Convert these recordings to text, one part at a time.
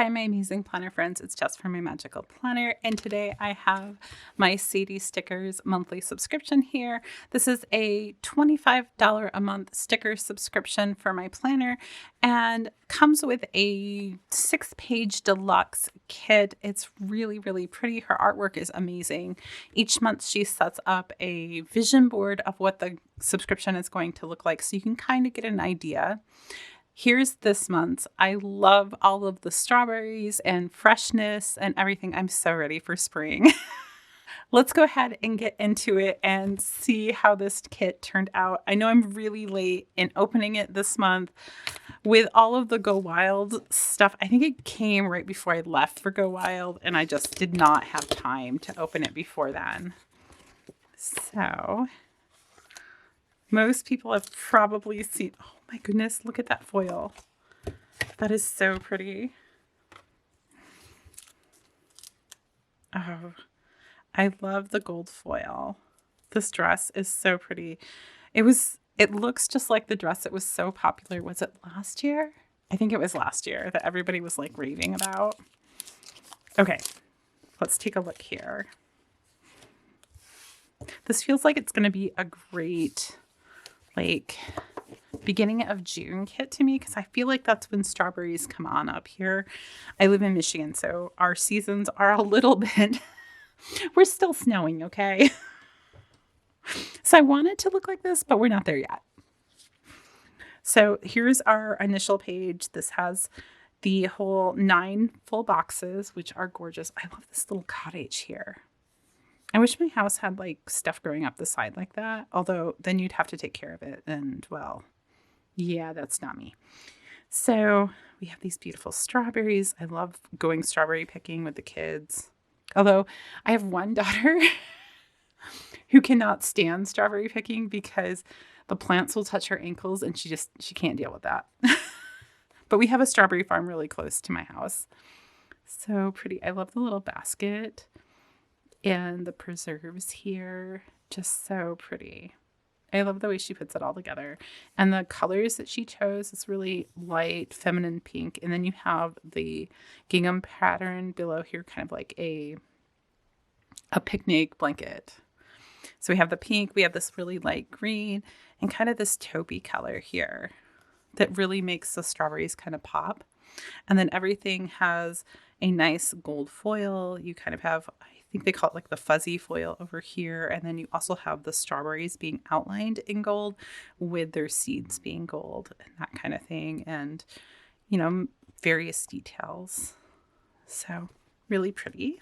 Hi, my amazing planner friends. It's Jess from My Magical Planner, and today I have my Sadie Stickers monthly subscription here. This is a $25 a month sticker subscription for my planner and comes with a 6-page deluxe kit. It's really, really pretty. Her artwork is amazing. Each month she sets up a vision board of what the subscription is going to look like, so you can kind of get an idea. Here's this month's. I love all of the strawberries and freshness and everything. I'm so ready for spring. Let's go ahead and get into it and see how this kit turned out. I know I'm really late in opening it this month with all of the Go Wild stuff. I think it came right before I left for Go Wild, and I just did not have time to open it before then. So most people have probably seen, oh my goodness, look at that foil. That is so pretty. Oh, I love the gold foil. This dress is so pretty. It looks just like the dress that was so popular. Was it last year? I think it was last year that everybody was like raving about. Okay, let's take a look here. This feels like it's going to be a great like beginning of June kit to me, because I feel like that's when strawberries come on up here. I live in Michigan, so our seasons are a little bit, we're still snowing, okay? So I want it to look like this, but we're not there yet. So here's our initial page. This has the whole 9 full boxes, which are gorgeous. I love this little cottage here. I wish my house had like stuff growing up the side like that, although then you'd have to take care of it. And well, yeah, that's not me. So we have these beautiful strawberries. I love going strawberry picking with the kids. Although I have one daughter who cannot stand strawberry picking because the plants will touch her ankles and she can't deal with that. But we have a strawberry farm really close to my house. So pretty. I love the little basket. And the preserves here, just so pretty. I love the way she puts it all together. And the colors that she chose is really light, feminine pink. And then you have the gingham pattern below here, kind of like a picnic blanket. So we have the pink, we have this really light green, and kind of this taupey color here that really makes the strawberries kind of pop. And then everything has a nice gold foil. You kind of have, I think they call it like the fuzzy foil over here. And then you also have the strawberries being outlined in gold with their seeds being gold and that kind of thing. And, you know, various details. So really pretty.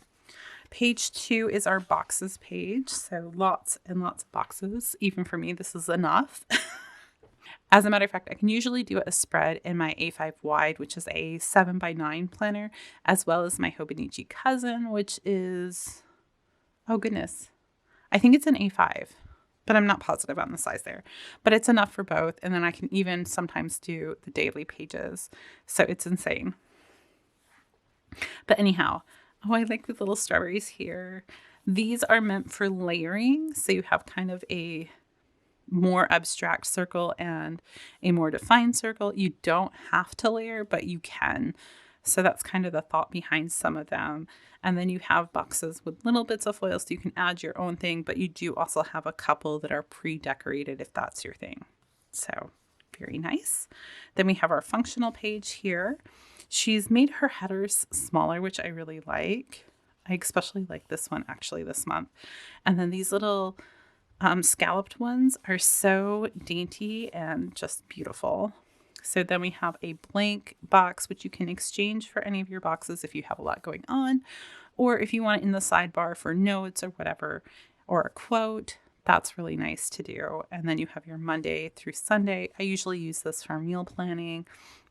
Page 2 is our boxes page. So lots and lots of boxes. Even for me, this is enough. As a matter of fact, I can usually do a spread in my A5 wide, which is a 7x9 planner, as well as my Hobonichi cousin, which is, oh goodness, I think it's an A5, but I'm not positive on the size there. But it's enough for both, and then I can even sometimes do the daily pages. So it's insane. But anyhow, oh, I like the little strawberries here. These are meant for layering, so you have kind of a more abstract circle and a more defined circle. You don't have to layer, but you can. So that's kind of the thought behind some of them. And then you have boxes with little bits of foil so you can add your own thing, but you do also have a couple that are pre-decorated if that's your thing. So very nice. Then we have our functional page here. She's made her headers smaller, which I really like. I especially like this one actually this month. And then these little scalloped ones are so dainty and just beautiful. So then we have a blank box, which you can exchange for any of your boxes if you have a lot going on, or if you want it in the sidebar for notes or whatever, or a quote. That's really nice to do. And then you have your Monday through Sunday. I usually use this for meal planning.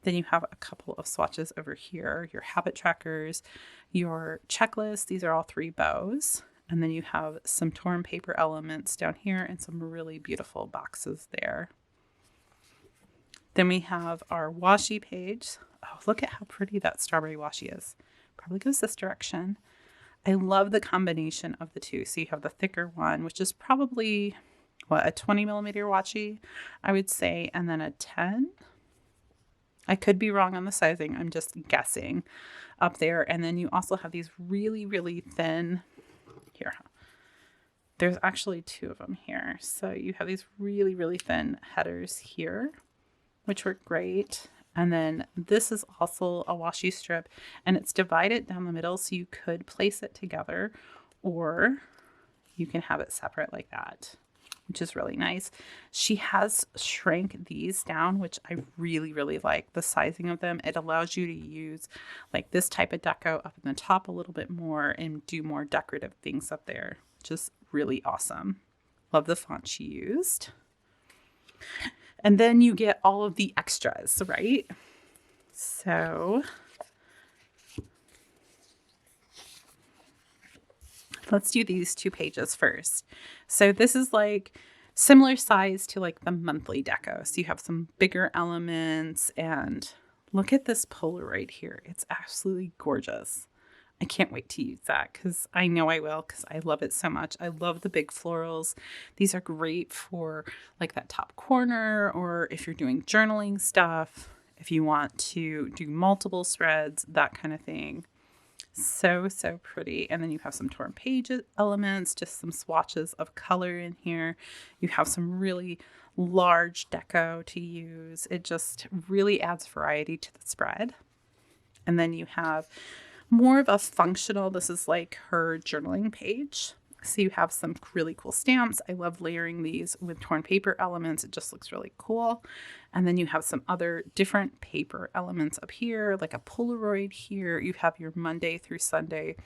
Then you have a couple of swatches over here, your habit trackers, your checklist. These are all 3 bows. And then you have some torn paper elements down here and some really beautiful boxes there. Then we have our washi page. Oh, look at how pretty that strawberry washi is. Probably goes this direction. I love the combination of the two. So you have the thicker one, which is probably, a 20 millimeter washi, I would say, and then a 10. I could be wrong on the sizing. I'm just guessing up there. And then you also have these really, really thin here. There's actually 2 of them here. So you have these really, really thin headers here, which work great. And then this is also a washi strip, and it's divided down the middle. So you could place it together, or you can have it separate like that, which is really nice. She has shrank these down, which I really, really like the sizing of them. It allows you to use like this type of deco up in the top a little bit more and do more decorative things up there, which is really awesome. Love the font she used. And then you get all of the extras, right? So let's do these 2 pages first. So this is like similar size to like the monthly deco. So you have some bigger elements, and look at this Polaroid here. It's absolutely gorgeous. I can't wait to use that because I know I will, because I love it so much. I love the big florals. These are great for like that top corner, or if you're doing journaling stuff, if you want to do multiple spreads, that kind of thing. So, so pretty. And then you have some torn page elements, just some swatches of color in here. You have some really large deco to use. It just really adds variety to the spread. And then you have more of a functional, this is like her journaling page. So you have some really cool stamps. I love layering these with torn paper elements. It just looks really cool. And then you have some other different paper elements up here, like a Polaroid here. You have your Monday through Sunday.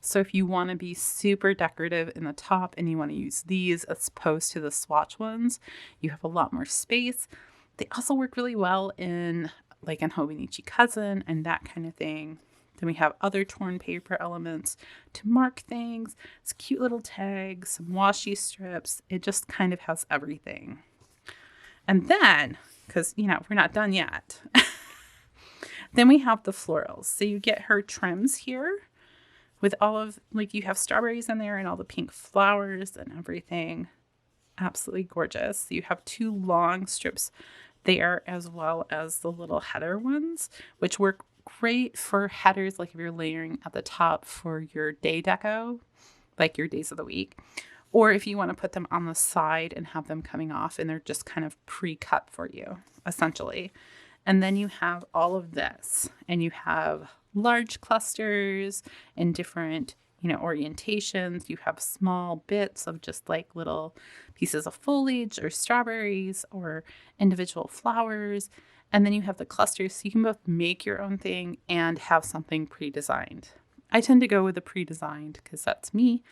So if you want to be super decorative in the top and you want to use these as opposed to the swatch ones, you have a lot more space. They also work really well in like an Hobonichi Cousin and that kind of thing. Then we have other torn paper elements to mark things. It's cute little tags, some washi strips. It just kind of has everything. And then, because, you know, we're not done yet. Then we have the florals. So you get her trims here with all of, like, you have strawberries in there and all the pink flowers and everything. Absolutely gorgeous. So you have 2 long strips there, as well as the little header ones, which work great for headers, like if you're layering at the top for your day deco, like your days of the week, or if you want to put them on the side and have them coming off and they're just kind of pre-cut for you, essentially. And then you have all of this, and you have large clusters and different, you know, orientations. You have small bits of just like little pieces of foliage or strawberries or individual flowers. And then you have the clusters, so you can both make your own thing and have something pre-designed. I tend to go with the pre-designed because that's me,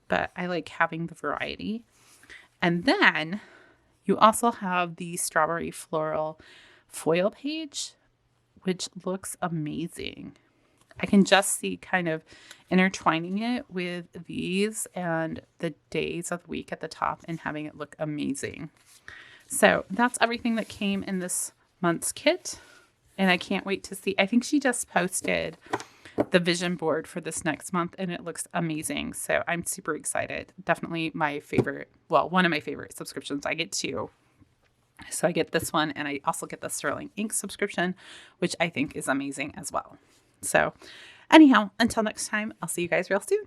but I like having the variety. And then you also have the strawberry floral foil page, which looks amazing. I can just see kind of intertwining it with these and the days of the week at the top and having it look amazing. So that's everything that came in this month's kit, and I can't wait to see. I think she just posted the vision board for this next month, and it looks amazing. So I'm super excited. Definitely my favorite, well, one of my favorite subscriptions. I get 2. So I get this one, and I also get the Sterling Ink subscription, which I think is amazing as well. So anyhow, until next time, I'll see you guys real soon.